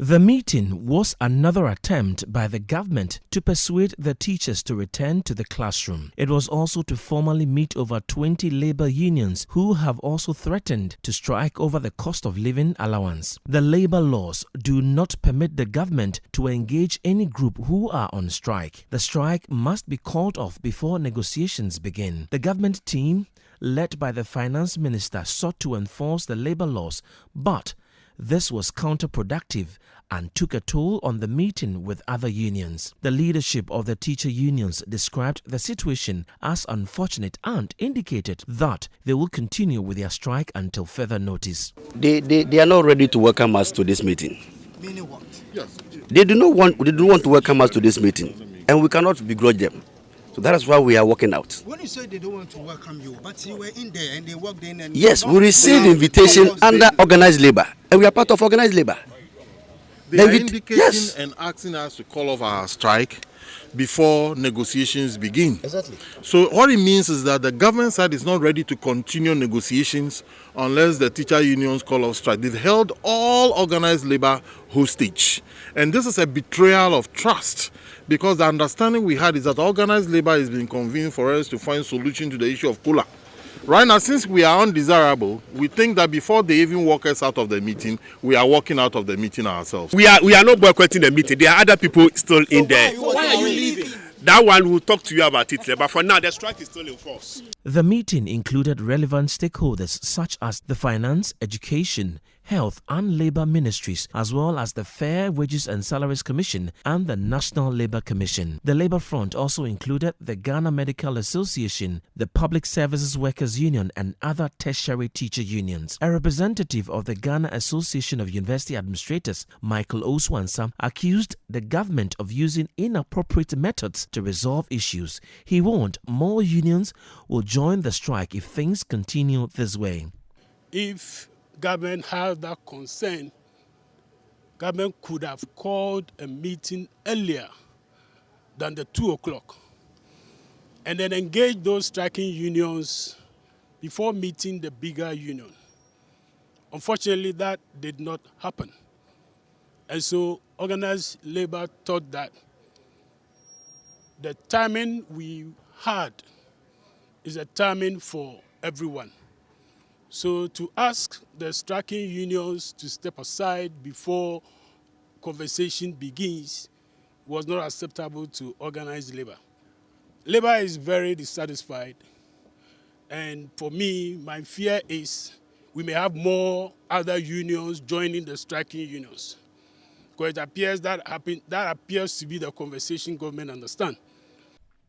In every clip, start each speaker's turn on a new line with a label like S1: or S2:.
S1: The meeting was another attempt by the government to persuade the teachers to return to the classroom. It was also to formally meet over 20 labor unions who have also threatened to strike over the cost of living allowance. The labor laws do not permit the government to engage any group who are on strike. The strike must be called off before negotiations begin. The government team, led by the finance minister, sought to enforce the labor laws, but this was counterproductive and took a toll on the meeting with other unions. The leadership of the teacher unions described the situation as unfortunate and indicated that they will continue with their strike until further notice.
S2: They are not ready to welcome us to this meeting.
S3: Meaning what?
S2: Yes. They do not want to welcome us to this meeting, and we cannot begrudge them. So that is why we are walking out.
S3: When you say they don't want to welcome you, but you were in there and they walked in and...
S2: Yes, we received invitation under organized labor, and we are part of organized labor.
S4: They are indicating and asking us to call off our strike before negotiations begin.
S3: Exactly.
S4: So what it means is that the government side is not ready to continue negotiations unless the teacher unions call off strike. They've held all organized labor hostage. And this is a betrayal of trust, because the understanding we had is that organized labor is being convened for us to find solution to the issue of cola. Right now, since we are undesirable, we think that before they even walk us out of the meeting, we are walking out of the meeting ourselves.
S5: We are not boycotting the meeting. There are other people still in there.
S3: Why are you leaving?
S5: That one will talk to you about it, but for now, the strike is still in force.
S1: The meeting included relevant stakeholders such as the Finance, Education, Health and Labour Ministries, as well as the Fair Wages and Salaries Commission and the National Labour Commission. The Labour Front also included the Ghana Medical Association, the Public Services Workers Union and other tertiary teacher unions. A representative of the Ghana Association of University Administrators, Michael Oswansam, accused the government of using inappropriate methods to resolve issues. He warned more unions will join the strike if things continue this way.
S6: If government has that concern, government could have called a meeting earlier than the 2 o'clock and then engage those striking unions before meeting the bigger union. Unfortunately, that did not happen. And so organized labor thought that the timing we had is a timing for everyone. So to ask the striking unions to step aside before conversation begins was not acceptable to organized labor. Labor is very dissatisfied, and for me, my fear is we may have more other unions joining the striking unions, because it appears that appears to be the conversation government understands.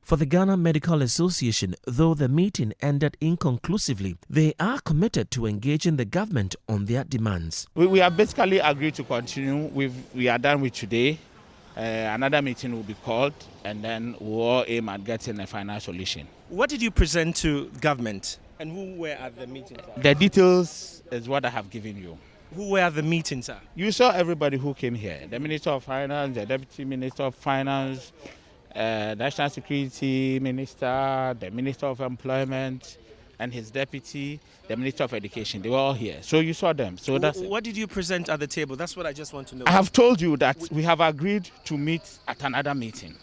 S1: For the Ghana Medical Association, though the meeting ended inconclusively, they are committed to engaging the government on their demands.
S7: We have basically agreed to continue. We are done with today. Another meeting will be called, and then we'll all aim at getting a final solution.
S8: What did you present to government, and who were at the meeting?
S7: The details is what I have given you.
S8: Who were at the meeting, sir?
S7: You saw everybody who came here. The Minister of Finance, the Deputy Minister of Finance, National Security Minister, the Minister of Employment, and his deputy, the Minister of Education. They were all here. So you saw them. So that's
S8: what did you present at the table? That's what I just want to know.
S7: I have told you that we have agreed to meet at another meeting.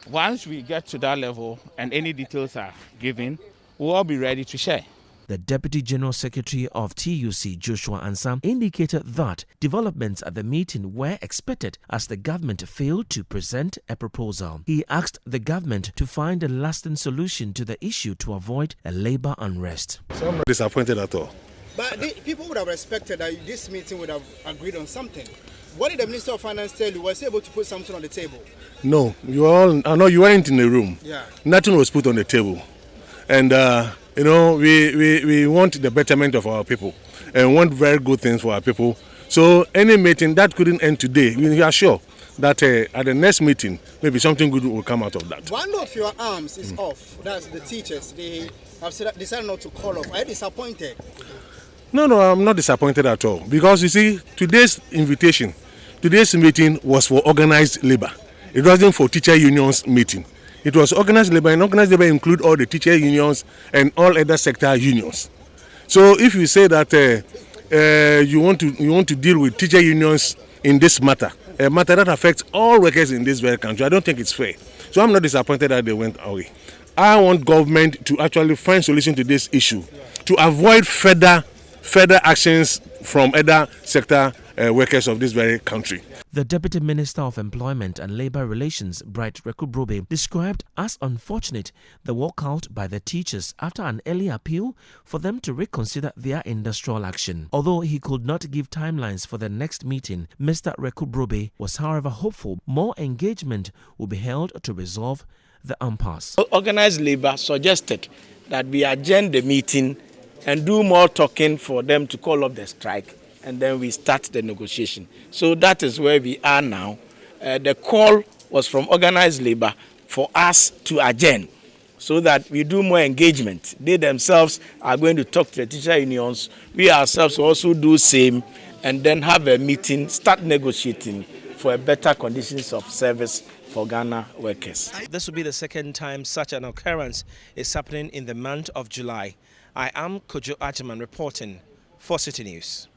S7: Once we get to that level and any details are given, we'll all be ready to share.
S1: The Deputy General Secretary of TUC, Joshua Ansam, indicated that developments at the meeting were expected as the government failed to present a proposal. He asked the government to find a lasting solution to the issue to avoid a labour unrest.
S4: So I'm not disappointed at all.
S3: But people would have expected that this meeting would have agreed on something. What did the Minister of Finance tell you? Was he able to put something on the table?
S4: No, I know you weren't in the room.
S3: Yeah.
S4: Nothing was put on the table. And we want the betterment of our people and want very good things for our people. So any meeting that couldn't end today, we are sure that at the next meeting, maybe something good will come out of that.
S3: One of your arms is off. That's the teachers. They have decided not to call off. Are you disappointed?
S4: No, I'm not disappointed at all. Because you see, today's meeting was for organized labor. It wasn't for teacher unions meeting. It was organized labor, and organized labor include all the teacher unions and all other sector unions. So if you say that you want to deal with teacher unions in this matter, a matter that affects all workers in this very country. I don't think it's fair. So I'm not disappointed that they went away. I want government to actually find solution to this issue, to avoid further actions from other sector workers of this very country.
S1: The Deputy Minister of Employment and Labour Relations, Bright Rekubrobe, described as unfortunate the walkout by the teachers after an early appeal for them to reconsider their industrial action. Although he could not give timelines for the next meeting, Mr. Rekubrobe was however hopeful more engagement will be held to resolve the impasse.
S9: Organized Labour suggested that we adjourn the meeting and do more talking for them to call up the strike, and then we start the negotiation. So that is where we are now. The call was from Organized Labour for us to adjourn so that we do more engagement. They themselves are going to talk to the teacher unions. We ourselves will also do same, and then have a meeting, start negotiating for a better conditions of service for Ghana workers.
S8: This will be the second time such an occurrence is happening in the month of July. I am Kojo Ajiman reporting for City News.